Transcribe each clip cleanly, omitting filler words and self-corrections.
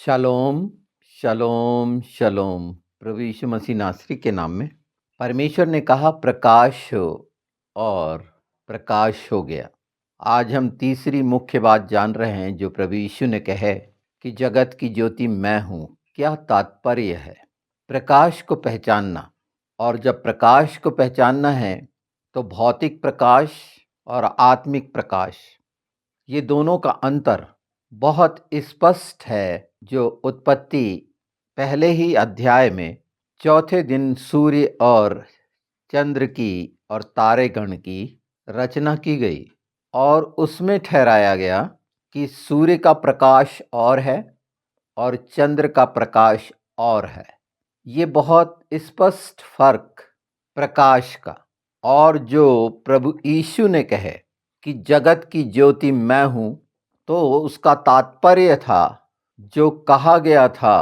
Shalom, शालोम, शालोम। प्रभु यीशु मसीह नासरी के नाम में परमेश्वर ने कहा प्रकाश हो और प्रकाश हो गया। आज हम तीसरी मुख्य बात जान रहे हैं जो प्रभु यीशु ने कहे कि जगत की ज्योति मैं हूँ। क्या तात्पर्य है? प्रकाश को पहचानना। और जब प्रकाश को पहचानना है तो भौतिक प्रकाश और आत्मिक प्रकाश, ये दोनों का अंतर बहुत स्पष्ट है। जो उत्पत्ति पहले ही अध्याय में चौथे दिन सूर्य और चंद्र की और तारेगण की रचना की गई और उसमें ठहराया गया कि सूर्य का प्रकाश और है और चंद्र का प्रकाश और है। ये बहुत स्पष्ट फर्क प्रकाश का। और जो प्रभु यीशु ने कहे कि जगत की ज्योति मैं हूँ, तो उसका तात्पर्य था जो कहा गया था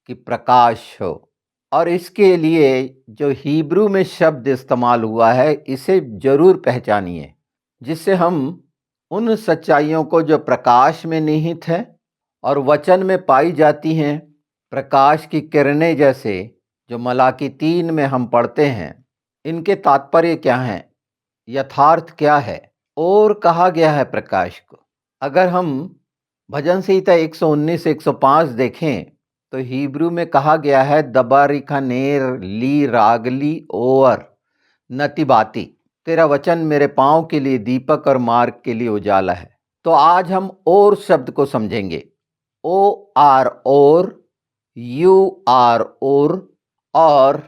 कि प्रकाश हो। और इसके लिए जो हिब्रू में शब्द इस्तेमाल हुआ है, इसे जरूर पहचानिए, जिससे हम उन सच्चाइयों को जो प्रकाश में निहित है और वचन में पाई जाती हैं, प्रकाश की किरणें जैसे जो मलाकी 3 में हम पढ़ते हैं, इनके तात्पर्य क्या हैं, यथार्थ क्या है और कहा गया है प्रकाश को। अगर हम भजन संहिता 119 105 देखें तो हिब्रू में कहा गया है दबारिखा नेर ली रागली ओर नतिबाती, तेरा वचन मेरे पांव के लिए दीपक और मार्ग के लिए उजाला है। तो आज हम और शब्द को समझेंगे। ओ आर और, यू आर और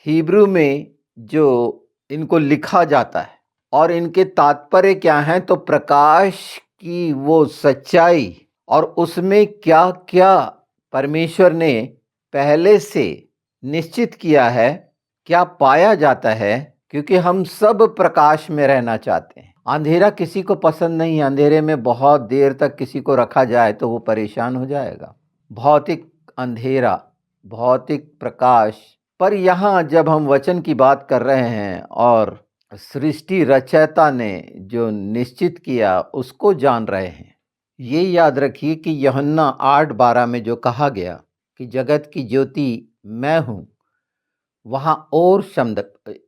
हिब्रू में जो इनको लिखा जाता है और इनके तात्पर्य क्या हैं, तो प्रकाश की वो सच्चाई और उसमें क्या क्या परमेश्वर ने पहले से निश्चित किया है, क्या पाया जाता है। क्योंकि हम सब प्रकाश में रहना चाहते हैं। अंधेरा किसी को पसंद नहीं। अंधेरे में बहुत देर तक किसी को रखा जाए तो वो परेशान हो जाएगा। भौतिक अंधेरा, भौतिक प्रकाश। पर यहाँ जब हम वचन की बात कर रहे हैं और सृष्टि रचयिता ने जो निश्चित किया उसको जान रहे हैं, ये याद रखिए कि यूहन्ना 8:12 में जो कहा गया कि जगत की ज्योति मैं हूँ, वहाँ और शब्द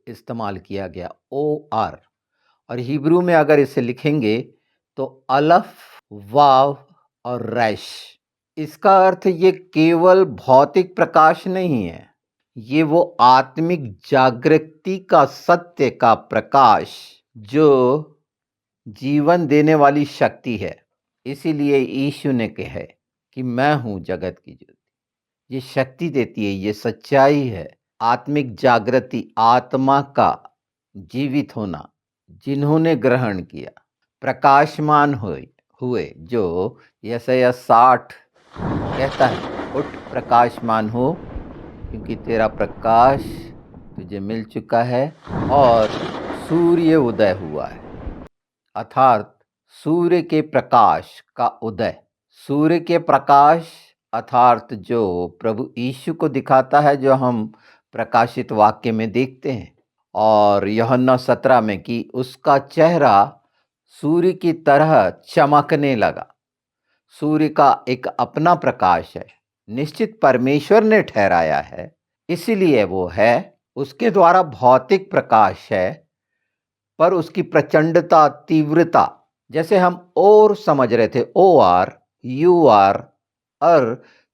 इस्तेमाल किया गया, ओ आर। और हिब्रू में अगर इसे लिखेंगे तो अलफ, वाव और रैश। इसका अर्थ ये केवल भौतिक प्रकाश नहीं है, ये वो आत्मिक जागृति का सत्य का प्रकाश जो जीवन देने वाली शक्ति है। इसीलिए यीशु ने कहा कि मैं हूं जगत की ज्योति। ये शक्ति देती है, ये सच्चाई है। आत्मिक जागृति, आत्मा का जीवित होना, जिन्होंने ग्रहण किया, प्रकाशमान हुए जो यशायाह 60 कहता है, उठ प्रकाशमान हो क्योंकि तेरा प्रकाश तुझे मिल चुका है और सूर्य उदय हुआ है। अर्थात सूर्य के प्रकाश का उदय। सूर्य के प्रकाश अर्थात जो प्रभु यीशु को दिखाता है, जो हम प्रकाशित वाक्य में देखते हैं। और यूहन्ना 17 में कि उसका चेहरा सूर्य की तरह चमकने लगा। सूर्य का एक अपना प्रकाश है, निश्चित परमेश्वर ने ठहराया है, इसीलिए वो है। उसके द्वारा भौतिक प्रकाश है, पर उसकी प्रचंडता, तीव्रता, जैसे हम और समझ रहे थे, ओ आर, यू आर,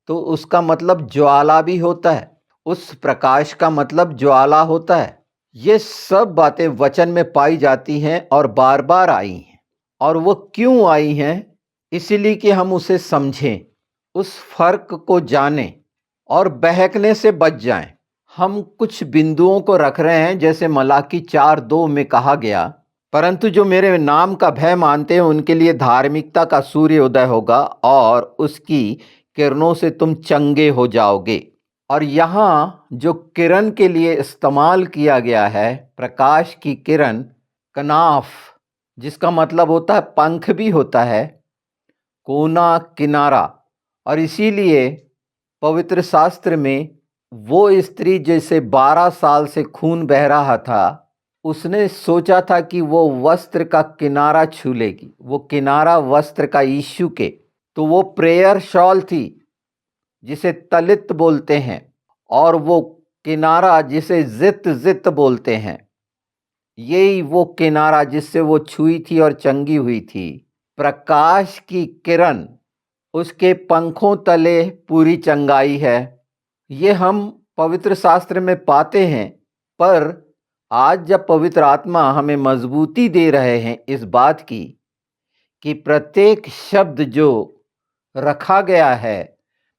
तो उसका मतलब ज्वाला भी होता है। उस प्रकाश का मतलब ज्वाला होता है। ये सब बातें वचन में पाई जाती हैं और बार बार आई हैं। और वो क्यों आई हैं? इसलिए कि हम उसे समझें, उस फर्क को जानें और बहकने से बच जाएं। हम कुछ बिंदुओं को रख रहे हैं, जैसे मलाकी 4:2 में कहा गया, परंतु जो मेरे नाम का भय मानते हैं उनके लिए धार्मिकता का सूर्य उदय होगा और उसकी किरणों से तुम चंगे हो जाओगे। और यहाँ जो किरण के लिए इस्तेमाल किया गया है, प्रकाश की किरण, कनाफ, जिसका मतलब होता है पंख भी होता है, कोना, किनारा। और इसीलिए पवित्र शास्त्र में वो स्त्री जैसे 12 साल से खून बह रहा था, उसने सोचा था कि वो वस्त्र का किनारा छू लेगी। वो किनारा वस्त्र का यीशु के, तो वो प्रेयर शॉल थी जिसे तलित बोलते हैं, और वो किनारा जिसे जित जित बोलते हैं, यही वो किनारा जिससे वो छुई थी और चंगी हुई थी। प्रकाश की किरण, उसके पंखों तले पूरी चंगाई है। ये हम पवित्र शास्त्र में पाते हैं, पर आज जब पवित्र आत्मा हमें मजबूती दे रहे हैं इस बात की कि प्रत्येक शब्द जो रखा गया है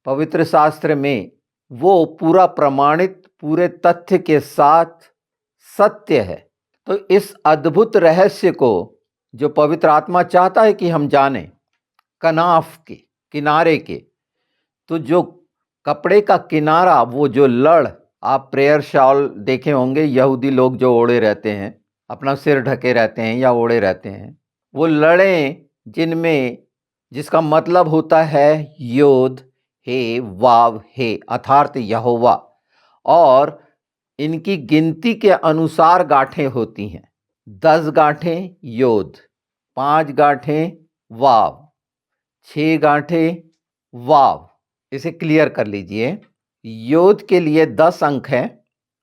पवित्र शास्त्र में, वो पूरा प्रमाणित, पूरे तथ्य के साथ सत्य है। तो इस अद्भुत रहस्य को जो पवित्र आत्मा चाहता है कि हम जानें, कनाफ के किनारे के, तो जो कपड़े का किनारा, वो जो लड़, आप प्रेयर शॉल देखे होंगे, यहूदी लोग जो ओढ़े रहते हैं, अपना सिर ढके रहते हैं या ओढ़े रहते हैं, वो लड़ें जिनमें, जिसका मतलब होता है योद हे वाव हे, अर्थात यहोवा, और इनकी गिनती के अनुसार गांठें होती हैं। 10 गांठें योद, 5 गांठें वाव, 6 गांठें वाव। इसे क्लियर कर लीजिए। योद के लिए 10 अंक हैं,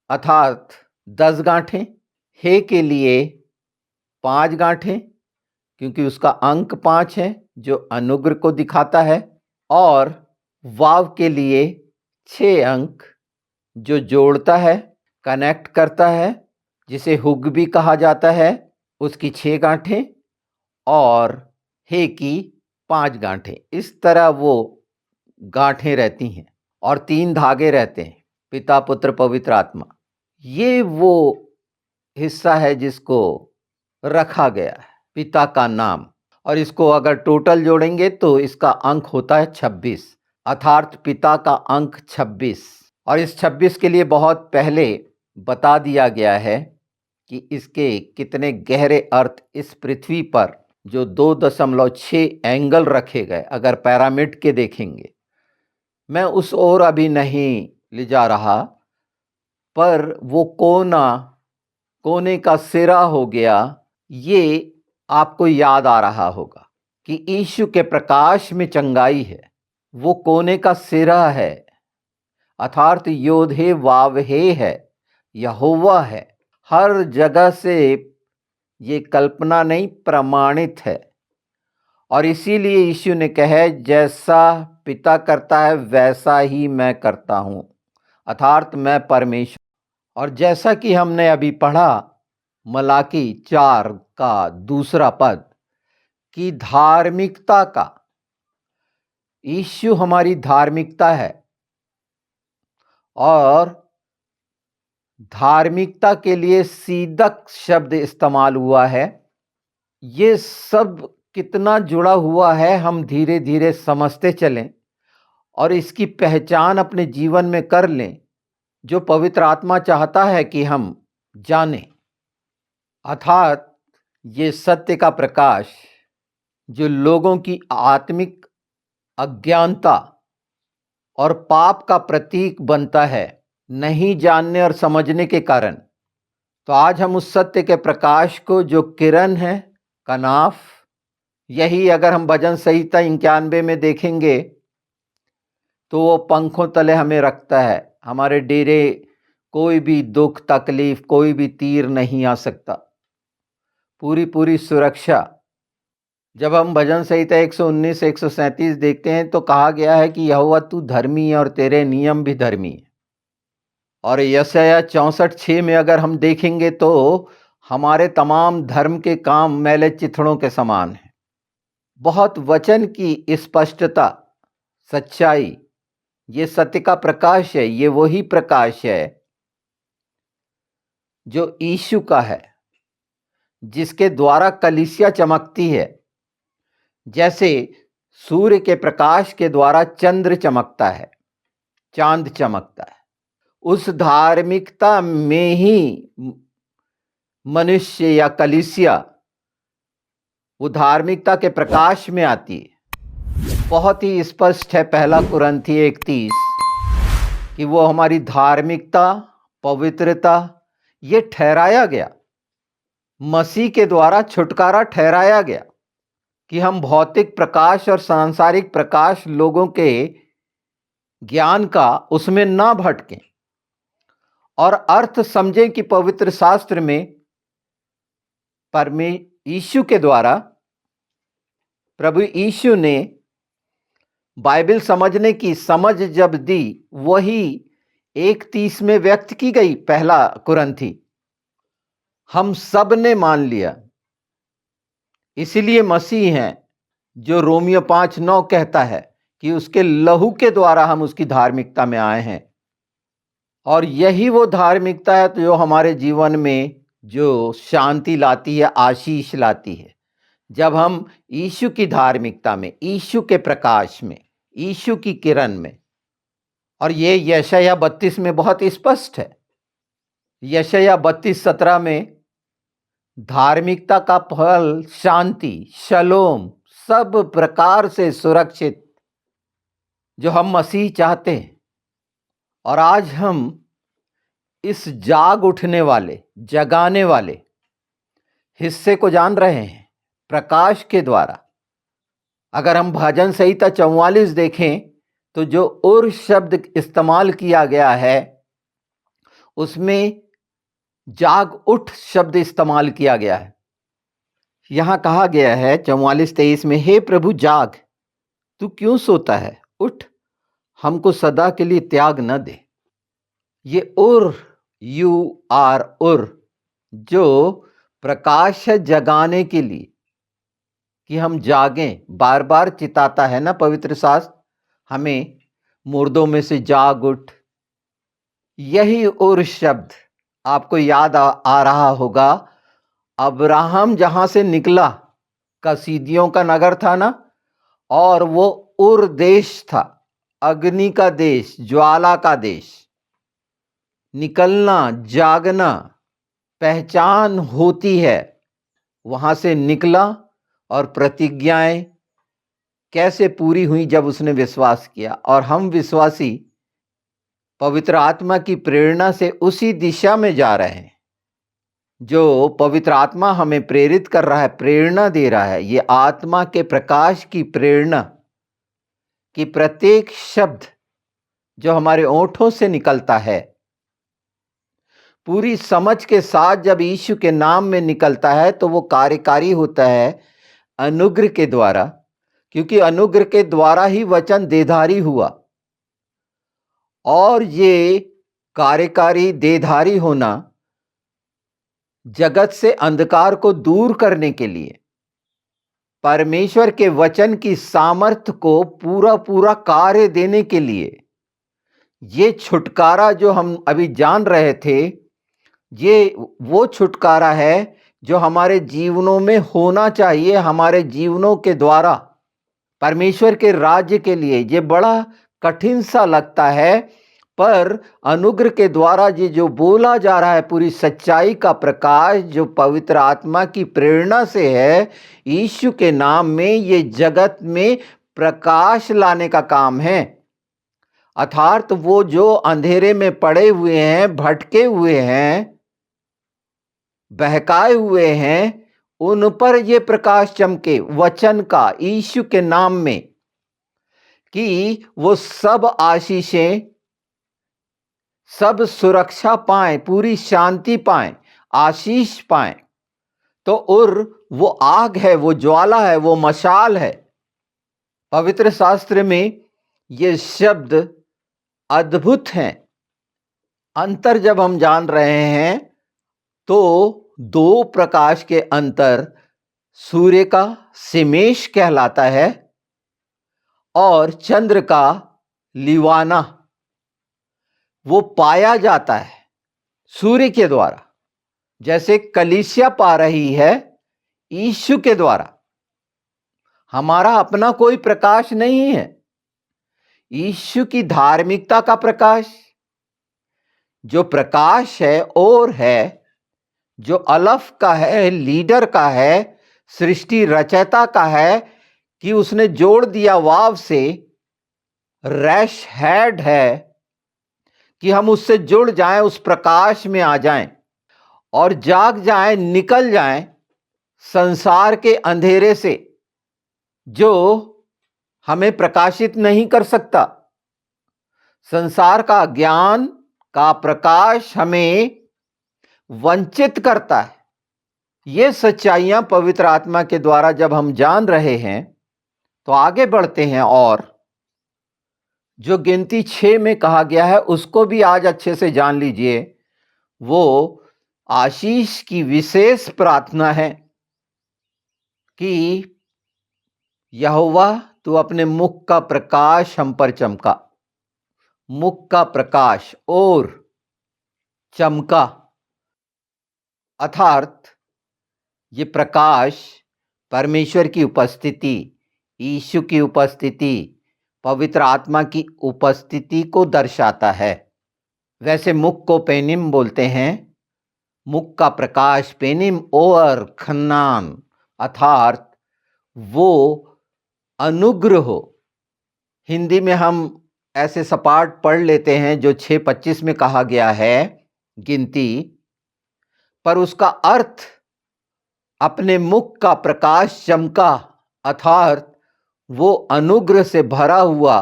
अर्थात 10 गांठें। हे के लिए 5 गांठें, क्योंकि उसका अंक 5 है जो अनुग्रह को दिखाता है, और वाव के लिए 6 अंक जो जोड़ता है, कनेक्ट करता है, जिसे हुग भी कहा जाता है, उसकी 6 गांठें, और हे की 5 गांठें। इस तरह वो गांठें रहती हैं, और 3 धागे रहते हैं, पिता पुत्र पवित्र आत्मा। ये वो हिस्सा है जिसको रखा गया है, पिता का नाम। और इसको अगर टोटल जोड़ेंगे तो इसका अंक होता है 26, अर्थात पिता का अंक 26। और इस 26 के लिए बहुत पहले बता दिया गया है कि इसके कितने गहरे अर्थ इस पृथ्वी पर जो 2.6 एंगल रखे गए, अगर पैरामिड के देखेंगे, मैं उस ओर अभी नहीं ले जा रहा, पर वो कोने का सिरा हो गया, ये आपको याद आ रहा होगा कि यीशु के प्रकाश में चंगाई है। वो कोने का सिरा है, अर्थात योधे वावहे है, यहोवा है। हर जगह से ये कल्पना नहीं, प्रमाणित है। और इसीलिए यीशु ने कहा, जैसा पिता करता है वैसा ही मैं करता हूं, अर्थात मैं परमेश्वर। और जैसा कि हमने अभी पढ़ा मलाकी 4 का 2 पद, कि धार्मिकता का, यीशु हमारी धार्मिकता है, और धार्मिकता के लिए सीदक शब्द इस्तेमाल हुआ है। ये सब कितना जुड़ा हुआ है हम धीरे धीरे समझते चलें और इसकी पहचान अपने जीवन में कर लें, जो पवित्र आत्मा चाहता है कि हम जानें। अर्थात ये सत्य का प्रकाश जो लोगों की आत्मिक अज्ञानता और पाप का प्रतीक बनता है, नहीं जानने और समझने के कारण। तो आज हम उस सत्य के प्रकाश को, जो किरण है, कनाफ, यही अगर हम भजन संहिता 91 में देखेंगे तो वो पंखों तले हमें रखता है। हमारे डेरे कोई भी दुख तकलीफ, कोई भी तीर नहीं आ सकता, पूरी पूरी सुरक्षा। जब हम भजन संहिता 119 137 देखते हैं तो कहा गया है कि यहोवा तू धर्मी है और तेरे नियम भी धर्मी है। और यशायाह 64:6 में अगर हम देखेंगे तो हमारे तमाम धर्म के काम मैले चिथड़ों के समान हैं। बहुत वचन की स्पष्टता, सच्चाई, ये सत्य का प्रकाश है। ये वही प्रकाश है जो यीशु का है, जिसके द्वारा कलीसिया चमकती है। जैसे सूर्य के प्रकाश के द्वारा चंद्र चमकता है, चांद चमकता है, उस धार्मिकता में ही मनुष्य या कलीसिया वो धार्मिकता के प्रकाश में आती है। बहुत ही स्पष्ट है 1 कुरिन्थी 1:30 कि वो हमारी धार्मिकता, पवित्रता, ये ठहराया गया, मसीह के द्वारा छुटकारा ठहराया गया कि हम भौतिक प्रकाश और सांसारिक प्रकाश लोगों के ज्ञान का उसमें ना भटकें और अर्थ समझें कि पवित्र शास्त्र में परमे यीशु के द्वारा प्रभु यीशु ने बाइबल समझने की समझ जब दी, वही 1:30 में व्यक्त की गई। पहला कुरिन्थी हम सब ने मान लिया, इसीलिए मसीह हैं जो रोमियो 5:9 कहता है कि उसके लहू के द्वारा हम उसकी धार्मिकता में आए हैं। और यही वो धार्मिकता है जो हमारे जीवन में जो शांति लाती है, आशीष लाती है। जब हम यीशु की धार्मिकता में, यीशु के प्रकाश में, यीशु की किरण में, और ये यशायाह 32 में बहुत स्पष्ट है। यशायाह 32:17 में धार्मिकता का फल शांति, शलोम, सब प्रकार से सुरक्षित जो हम मसीह चाहते हैं। और आज हम इस जाग उठने वाले, जगाने वाले हिस्से को जान रहे हैं प्रकाश के द्वारा। अगर हम भजन संहिता 44 देखें तो जो उर शब्द इस्तेमाल किया गया है उसमें जाग उठ शब्द इस्तेमाल किया गया है। यहां कहा गया है 44:23 में, हे प्रभु जाग, तू क्यों सोता है, उठ, हमको सदा के लिए त्याग न दे। ये उर, यू आर उर, जो प्रकाश है जगाने के लिए कि हम जागें, बार बार चिताता है ना पवित्र शास्त्र हमें, मुर्दों में से जाग उठ। यही उर शब्द आपको याद आ रहा होगा, अब्राहम जहां से निकला, कसीदियों का नगर था ना, और वो उर देश था, अग्नि का देश, ज्वाला का देश। निकलना, जागना पहचान होती है। वहां से निकला और प्रतिज्ञाएं कैसे पूरी हुई जब उसने विश्वास किया। और हम विश्वासी पवित्र आत्मा की प्रेरणा से उसी दिशा में जा रहे हैं जो पवित्र आत्मा हमें प्रेरित कर रहा है, प्रेरणा दे रहा है। ये आत्मा के प्रकाश की प्रेरणा कि प्रत्येक शब्द जो हमारे ओंठों से निकलता है पूरी समझ के साथ जब यीशु के नाम में निकलता है तो वो कार्यकारी होता है अनुग्रह के द्वारा, क्योंकि अनुग्रह के द्वारा ही वचन देधारी हुआ। और ये कार्यकारी देधारी होना जगत से अंधकार को दूर करने के लिए, परमेश्वर के वचन की सामर्थ्य को पूरा पूरा कार्य देने के लिए, ये छुटकारा जो हम अभी जान रहे थे, ये वो छुटकारा है जो हमारे जीवनों में होना चाहिए। हमारे जीवनों के द्वारा परमेश्वर के राज्य के लिए ये बड़ा कठिन सा लगता है, पर अनुग्रह के द्वारा ये जो बोला जा रहा है, पूरी सच्चाई का प्रकाश जो पवित्र आत्मा की प्रेरणा से है, यीशु के नाम में ये जगत में प्रकाश लाने का काम है। अर्थात वो जो अंधेरे में पड़े हुए हैं, भटके हुए हैं, बहकाए हुए हैं, उन पर ये प्रकाश चमके वचन का, यीशु के नाम में, कि वो सब आशीषें, सब सुरक्षा पाएं, पूरी शांति पाएं, आशीष पाएं। तो उर वो आग है, वो ज्वाला है, वो मशाल है। पवित्र शास्त्र में ये शब्द अद्भुत हैं। अंतर जब हम जान रहे हैं तो दो प्रकाश के अंतर, सूर्य का सिमेश कहलाता है और चंद्र का लिवाना, वो पाया जाता है सूर्य के द्वारा। जैसे कलीसिया पा रही है यीशु के द्वारा। हमारा अपना कोई प्रकाश नहीं है, यीशु की धार्मिकता का प्रकाश जो प्रकाश है और है, जो अलफ का है, लीडर का है, सृष्टि रचयिता का है, कि उसने जोड़ दिया वाव से, रैश हेड है कि हम उससे जुड़ जाएं, उस प्रकाश में आ जाएं और जाग जाएं, निकल जाएं संसार के अंधेरे से जो हमें प्रकाशित नहीं कर सकता। संसार का ज्ञान का प्रकाश हमें वंचित करता है। ये सच्चाइयां पवित्र आत्मा के द्वारा जब हम जान रहे हैं तो आगे बढ़ते हैं, और जो गिनती 6 में कहा गया है उसको भी आज अच्छे से जान लीजिए। वो आशीष की विशेष प्रार्थना है कि यहोवा तू अपने मुख का प्रकाश हम पर चमका। मुख का प्रकाश और चमका अर्थात ये प्रकाश परमेश्वर की उपस्थिति, यीशु की उपस्थिति, पवित्र आत्मा की उपस्थिति को दर्शाता है। वैसे मुख को पेनिम बोलते हैं। मुख का प्रकाश पेनिम और खन्नान अर्थात वो अनुग्रह हो। हिंदी में हम ऐसे सपाट पढ़ लेते हैं जो 6:25 में कहा गया है गिनती, पर उसका अर्थ अपने मुख का प्रकाश चमका अर्थात वो अनुग्रह से भरा हुआ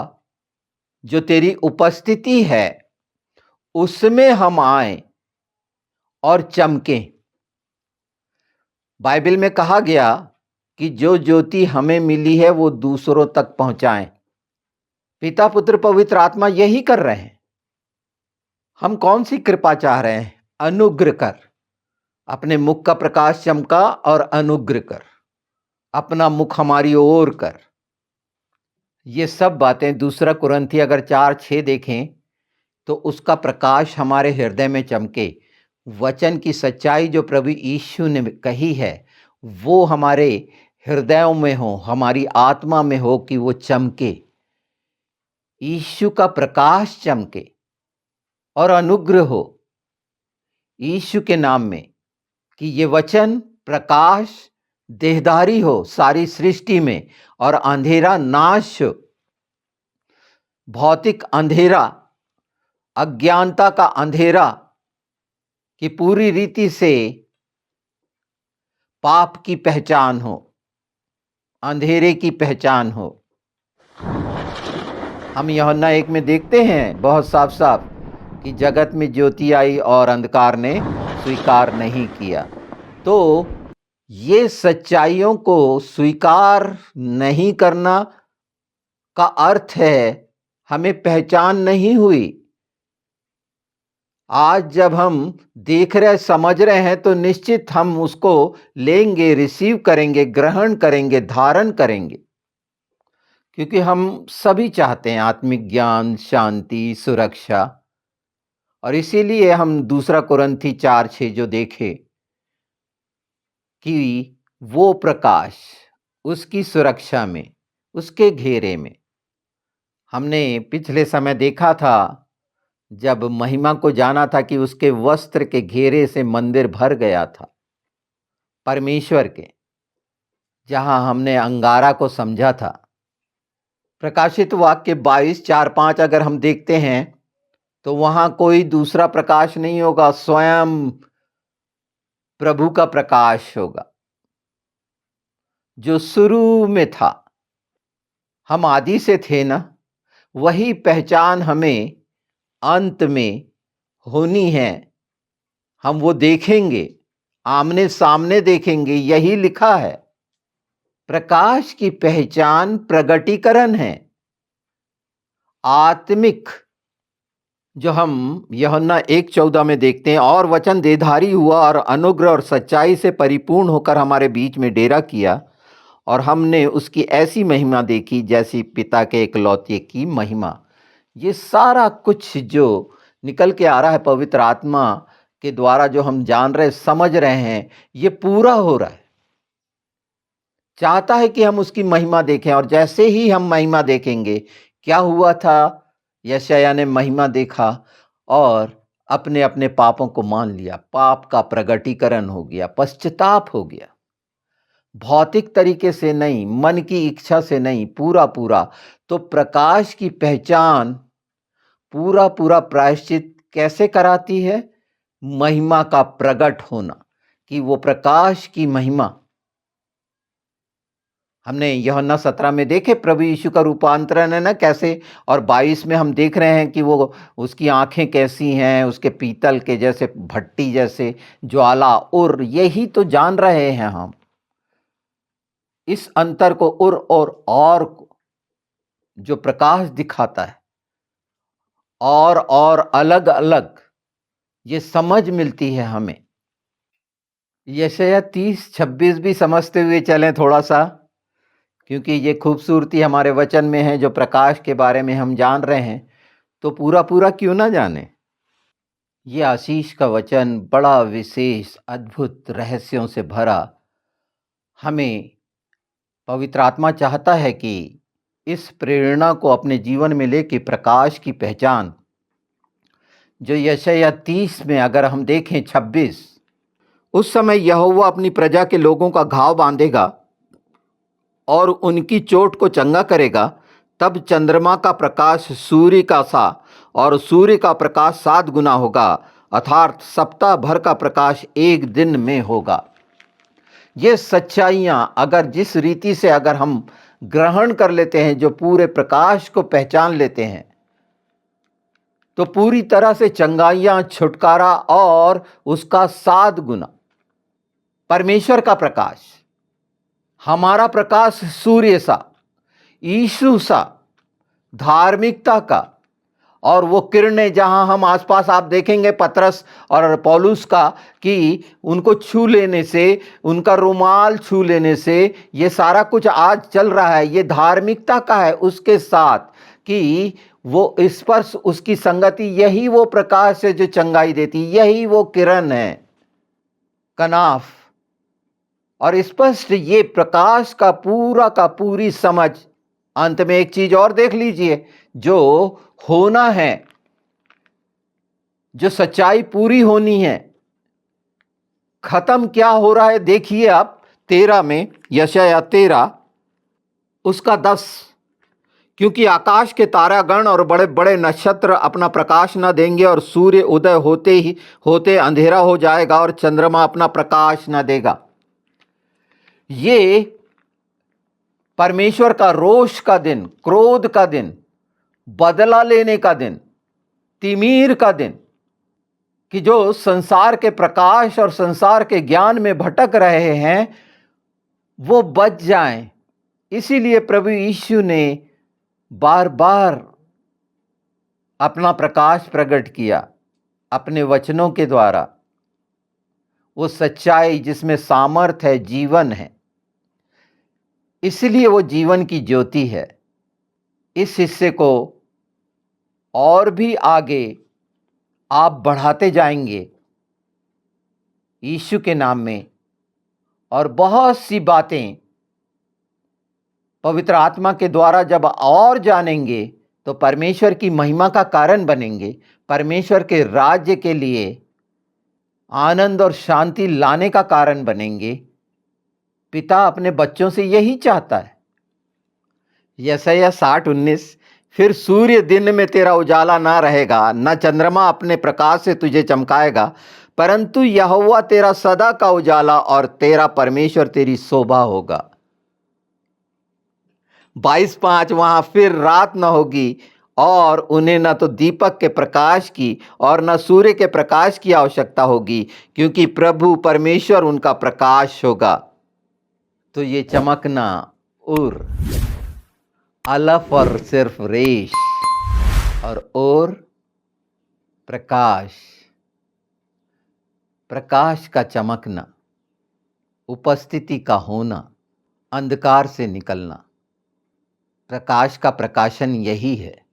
जो तेरी उपस्थिति है उसमें हम आए और चमके। बाइबल में कहा गया कि जो ज्योति हमें मिली है वो दूसरों तक पहुंचाएं। पिता पुत्र पवित्र आत्मा यही कर रहे हैं। हम कौन सी कृपा चाह रहे हैं? अनुग्रह कर। अपने मुख का प्रकाश चमका और अनुग्रह कर, अपना मुख हमारी ओर कर। ये सब बातें 2 कुरिन्थी अगर 4:6 देखें तो उसका प्रकाश हमारे हृदय में चमके। वचन की सच्चाई जो प्रभु यीशु ने कही है वो हमारे हृदयों में हो, हमारी आत्मा में हो कि वो चमके। यीशु का प्रकाश चमके और अनुग्रह हो यीशु के नाम में, कि ये वचन प्रकाश देहधारी हो सारी सृष्टि में, और अंधेरा नाश, भौतिक अंधेरा, अज्ञानता का अंधेरा कि पूरी रीति से पाप की पहचान हो, अंधेरे की पहचान हो। हम यूहन्ना 1 में देखते हैं बहुत साफ साफ कि जगत में ज्योति आई और अंधकार ने स्वीकार नहीं किया। तो ये सच्चाइयों को स्वीकार नहीं करना का अर्थ है हमें पहचान नहीं हुई। आज जब हम देख रहे समझ रहे हैं तो निश्चित हम उसको लेंगे, रिसीव करेंगे, ग्रहण करेंगे, धारण करेंगे, क्योंकि हम सभी चाहते हैं आत्मिक ज्ञान, शांति, सुरक्षा। और इसीलिए हम 2 कुरिन्थी 4:6 जो देखे कि वो प्रकाश उसकी सुरक्षा में, उसके घेरे में। हमने पिछले समय देखा था जब महिमा को जाना था कि उसके वस्त्र के घेरे से मंदिर भर गया था परमेश्वर के, जहां हमने अंगारा को समझा था। प्रकाशित वाक्य 22:4-5 अगर हम देखते हैं तो वहां कोई दूसरा प्रकाश नहीं होगा, स्वयं प्रभु का प्रकाश होगा जो शुरू में था। हम आदि से थे ना, वही पहचान हमें अंत में होनी है। हम वो देखेंगे, आमने सामने देखेंगे। यही लिखा है, प्रकाश की पहचान प्रगटीकरण है। आत्मिक जो हम यूहन्ना 1:14 में देखते हैं, और वचन देहधारी हुआ और अनुग्रह और सच्चाई से परिपूर्ण होकर हमारे बीच में डेरा किया, और हमने उसकी ऐसी महिमा देखी जैसी पिता के एकलौते की महिमा। ये सारा कुछ जो निकल के आ रहा है पवित्र आत्मा के द्वारा, जो हम जान रहे, समझ रहे हैं, ये पूरा हो रहा है। चाहता है कि हम उसकी महिमा देखें, और जैसे ही हम महिमा देखेंगे, क्या हुआ था, यशायाह ने महिमा देखा और अपने अपने पापों को मान लिया। पाप का प्रगटीकरण हो गया, पश्चाताप हो गया। भौतिक तरीके से नहीं, मन की इच्छा से नहीं, पूरा पूरा। तो प्रकाश की पहचान पूरा पूरा प्रायश्चित कैसे कराती है? महिमा का प्रकट होना, कि वो प्रकाश की महिमा हमने यूहन्ना 17 में देखे प्रभु यीशु का रूपांतरण है ना कैसे, और 22 में हम देख रहे हैं कि वो उसकी आंखें कैसी हैं, उसके पीतल के जैसे, भट्टी जैसे ज्वाला। और यही तो जान रहे हैं हम इस अंतर को, और को, जो प्रकाश दिखाता है, और अलग अलग ये समझ मिलती है हमें। यशायाह 30:26 भी समझते हुए चलें थोड़ा सा, क्योंकि ये खूबसूरती हमारे वचन में है जो प्रकाश के बारे में हम जान रहे हैं, तो पूरा पूरा क्यों ना जाने। ये आशीष का वचन बड़ा विशेष, अद्भुत रहस्यों से भरा। हमें पवित्र आत्मा चाहता है कि इस प्रेरणा को अपने जीवन में लेके प्रकाश की पहचान, जो यशायाह 30 में अगर हम देखें 26, उस समय यहोवा अपनी प्रजा के लोगों का घाव बांधेगा और उनकी चोट को चंगा करेगा। तब चंद्रमा का प्रकाश सूर्य का सा और सूर्य का प्रकाश 7 गुना होगा, अर्थात सप्ताह भर का प्रकाश एक दिन में होगा। ये सच्चाइयां अगर जिस रीति से अगर हम ग्रहण कर लेते हैं, जो पूरे प्रकाश को पहचान लेते हैं, तो पूरी तरह से चंगाइयां, छुटकारा और उसका 7 गुना। परमेश्वर का प्रकाश, हमारा प्रकाश सूर्य सा, यीशु सा, धार्मिकता का, और वो किरणें जहां हम आसपास आप देखेंगे पतरस और पौलुस का, कि उनको छू लेने से, उनका रुमाल छू लेने से ये सारा कुछ आज चल रहा है, ये धार्मिकता का है। उसके साथ कि वो स्पर्श, उसकी संगति, यही वो प्रकाश है जो चंगाई देती, यही वो किरण है, कनाफ। और स्पष्ट ये प्रकाश का पूरी समझ। अंत में एक चीज और देख लीजिए, जो होना है, जो सच्चाई पूरी होनी है, खत्म क्या हो रहा है देखिए आप 13 में, यशायाह 13 उसका 10। क्योंकि आकाश के तारागण और बड़े बड़े नक्षत्र अपना प्रकाश न देंगे, और सूर्य उदय होते अंधेरा हो जाएगा, और चंद्रमा अपना प्रकाश न देगा। ये परमेश्वर का रोष का दिन, क्रोध का दिन, बदला लेने का दिन, तिमीर का दिन, कि जो संसार के प्रकाश और संसार के ज्ञान में भटक रहे हैं वो बच जाएं। इसीलिए प्रभु यीशु ने बार बार अपना प्रकाश प्रकट किया अपने वचनों के द्वारा। वो सच्चाई जिसमें सामर्थ है, जीवन है, इसलिए वो जीवन की ज्योति है। इस हिस्से को और भी आगे आप बढ़ाते जाएंगे यीशु के नाम में, और बहुत सी बातें पवित्र आत्मा के द्वारा जब और जानेंगे तो परमेश्वर की महिमा का कारण बनेंगे, परमेश्वर के राज्य के लिए आनंद और शांति लाने का कारण बनेंगे। पिता अपने बच्चों से यही चाहता है। यशायाह 60:19, फिर सूर्य दिन में तेरा उजाला ना रहेगा, न चंद्रमा अपने प्रकाश से तुझे चमकाएगा, परंतु यहोवा तेरा सदा का उजाला और तेरा परमेश्वर तेरी शोभा होगा। 22:5, वहां फिर रात न होगी और उन्हें न तो दीपक के प्रकाश की और न सूर्य के प्रकाश की आवश्यकता होगी, क्योंकि प्रभु परमेश्वर उनका प्रकाश होगा। तो ये चमकना, उर, अलफ और सिर्फ रेश, और प्रकाश, प्रकाश का चमकना, उपस्थिति का होना, अंधकार से निकलना। प्रकाश का प्रकाशन यही है।